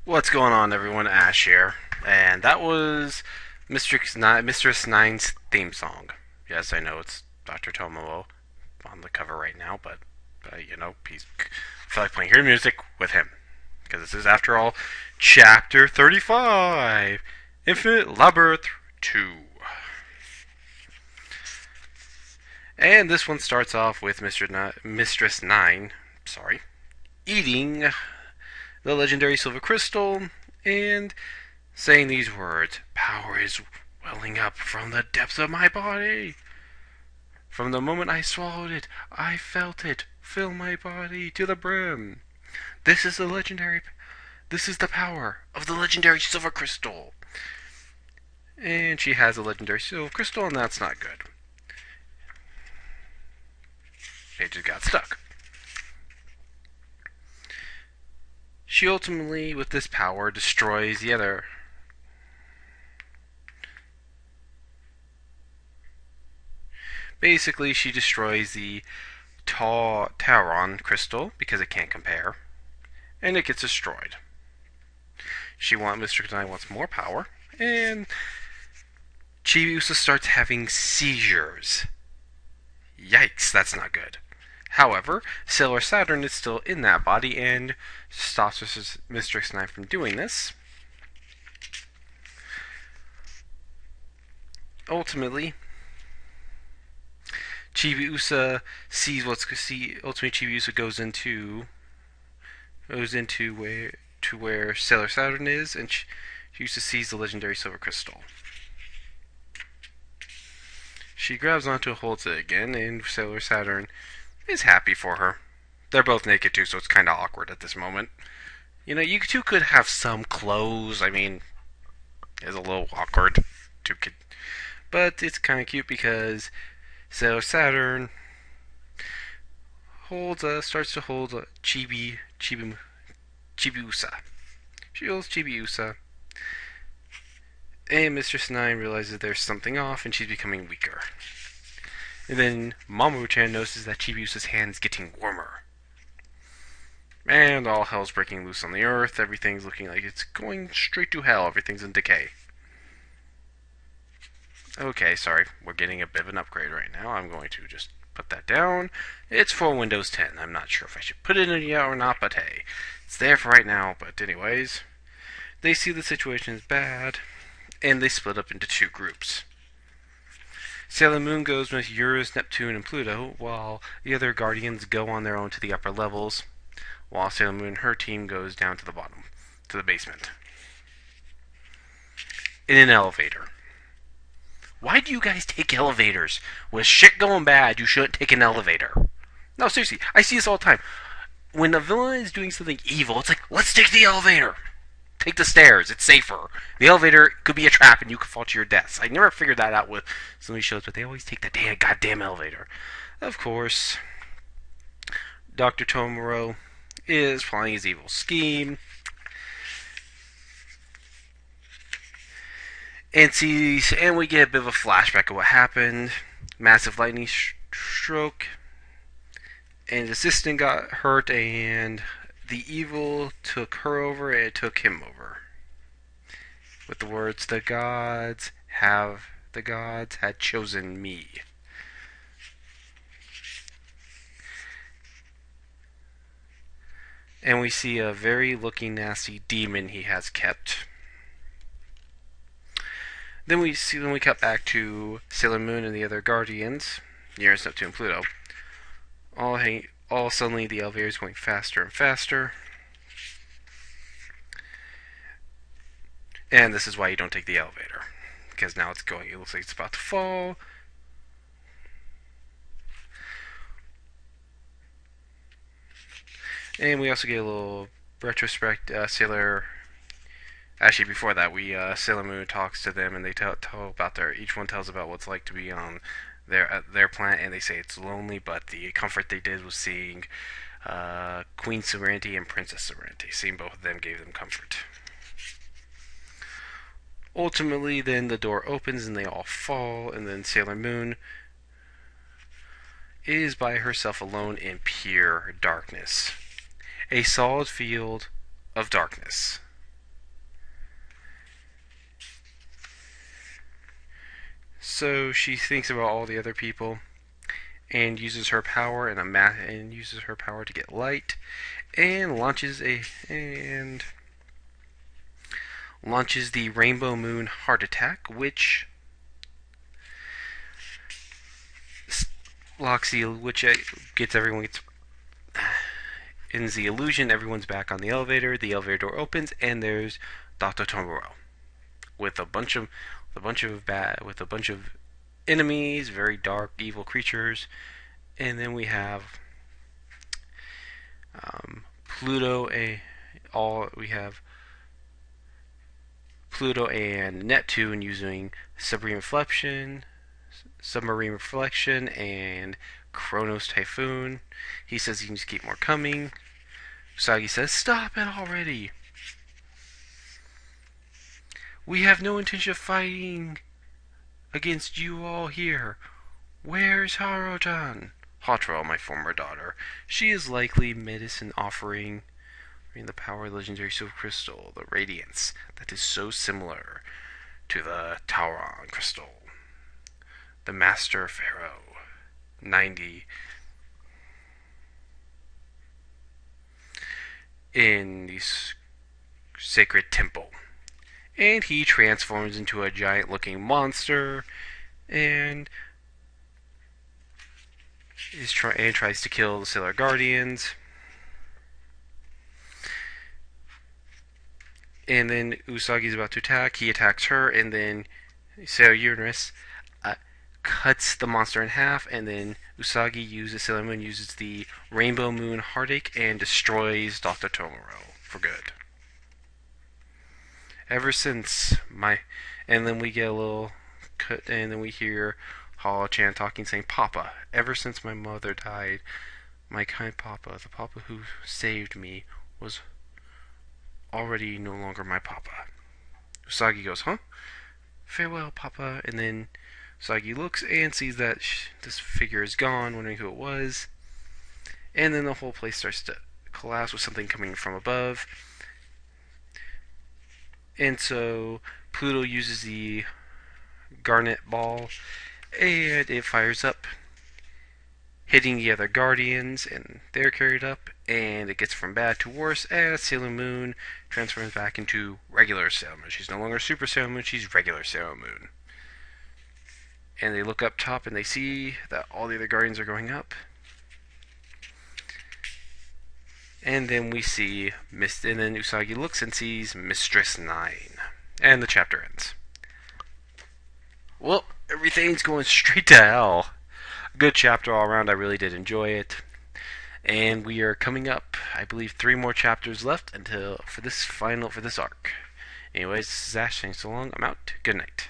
What's going on, everyone? Ash here, and that was Mistress Nine's theme song. Yes, I know it's Dr. Tomoe on the cover right now, but I feel like playing her music with him because this is, after all, Chapter 35, Infinite Labyrinth 2, and this one starts off with Mistress Nine, eating the legendary silver crystal and saying these words: "Power is welling up from the depths of my body. From the moment I swallowed it, I felt it fill my body to the brim. This is the legendary. This is the power of the legendary silver crystal." And she has a legendary silver crystal, and that's not good. It just got stuck. She ultimately, with this power, destroys the other. Basically, she destroys the Tauron crystal because it can't compare, and it gets destroyed. Mr. Kunai wants more power, and Chibiusa starts having seizures. Yikes, that's not good. However, Sailor Saturn is still in that body and stops Mistress Nine from doing this. Ultimately, Chibiusa sees ultimately, Chibiusa goes into where Sailor Saturn is, and Chibiusa sees the legendary silver crystal. She grabs onto it, holds it again, and Sailor Saturn is happy for her. They're both naked too, so it's kind of awkward at this moment. You two could have some clothes. I mean, it's a little awkward. But it's kind of cute because Sailor Saturn starts to hold Chibiusa. She holds Chibiusa, and Mistress Nine realizes there's something off, and she's becoming weaker. And then Mamoru-chan notices that Chibiusa's hand's getting warmer. And all hell's breaking loose on the earth. Everything's looking like it's going straight to hell. Everything's in decay. Okay, sorry. We're getting a bit of an upgrade right now. I'm going to just put that down. It's for Windows 10. I'm not sure if I should put it in yet or not, but hey. It's there for right now. But anyways, they see the situation is bad, and they split up into two groups. Sailor Moon goes with Uranus, Neptune, and Pluto, while the other Guardians go on their own to the upper levels, while Sailor Moon and her team goes down to the bottom, to the basement. In an elevator. Why do you guys take elevators? With shit going bad, you shouldn't take an elevator. No, seriously, I see this all the time. When a villain is doing something evil, it's like, let's take the elevator. Take the stairs, it's safer. The elevator could be a trap and you could fall to your deaths. I never figured that out with some of these shows, but they always take the goddamn elevator. Of course, Dr. Tomorrow is planning his evil scheme. And we get a bit of a flashback of what happened. Massive lightning stroke. And his assistant got hurt, and the evil took her over, and it took him over. With the words, the gods had chosen me. And we see a very looking nasty demon he has kept. Then we cut back to Sailor Moon and the other Guardians, Uranus, Neptune, and Pluto. All suddenly the elevator is going faster and faster. And this is why you don't take the elevator. Because now it looks like it's about to fall. And we also get a little retrospect. Actually, before that, Sailor Moon talks to them, and they tell about each one tells about what it's like to be on their planet, and they say it's lonely, but the comfort they did was seeing Queen Serenity and Princess Serenity. Seeing both of them gave them comfort. Ultimately, then the door opens and they all fall, and then Sailor Moon is by herself alone in pure darkness. a solid field of darkness. So she thinks about all the other people and uses her power and uses her power to get light and launches the Rainbow Moon Heart Attack, which gets everyone ends the illusion. Everyone's back on the elevator. The elevator door opens, and there's Dr. Tomorrow with a bunch of enemies, very dark, evil creatures, and then we have Pluto. We have Pluto and Neptune using submarine reflection, and Kronos Typhoon. He says he can just keep more coming. Usagi says, "Stop it already! We have no intention of fighting against you all here. Where's Haro-chan?" Hotro, my former daughter. She is likely medicine offering the power of the legendary silver crystal, the radiance that is so similar to the Tauron crystal. The Master Pharaoh 90 in the sacred temple. And he transforms into a giant looking monster and tries to kill the Sailor Guardians. And then Usagi's about to attack. He attacks her, and then Sailor Uranus cuts the monster in half, and then Sailor Moon uses the Rainbow Moon Heartache and destroys Dr. Tomorrow for good. And then we get a little cut, and then we hear Holo-chan talking, saying, "Papa, ever since my mother died, my kind Papa, the Papa who saved me, was already no longer my Papa." Usagi goes, "Huh? Farewell, Papa." And then Usagi looks and sees that this figure is gone, wondering who it was. And then the whole place starts to collapse with something coming from above. And so Pluto uses the Garnet Ball, and it fires up, hitting the other Guardians, and they're carried up, and it gets from bad to worse as Sailor Moon transforms back into regular Sailor Moon. She's no longer Super Sailor Moon, she's regular Sailor Moon. And they look up top and they see that all the other Guardians are going up. And then we see and then Usagi looks and sees Mistress 9. And the chapter ends. Well, everything's going straight to hell. Good chapter all around. I really did enjoy it. And we are coming up, I believe, 3 more chapters left for this arc. Anyways, this is Ash. Thanks so long. I'm out. Good night.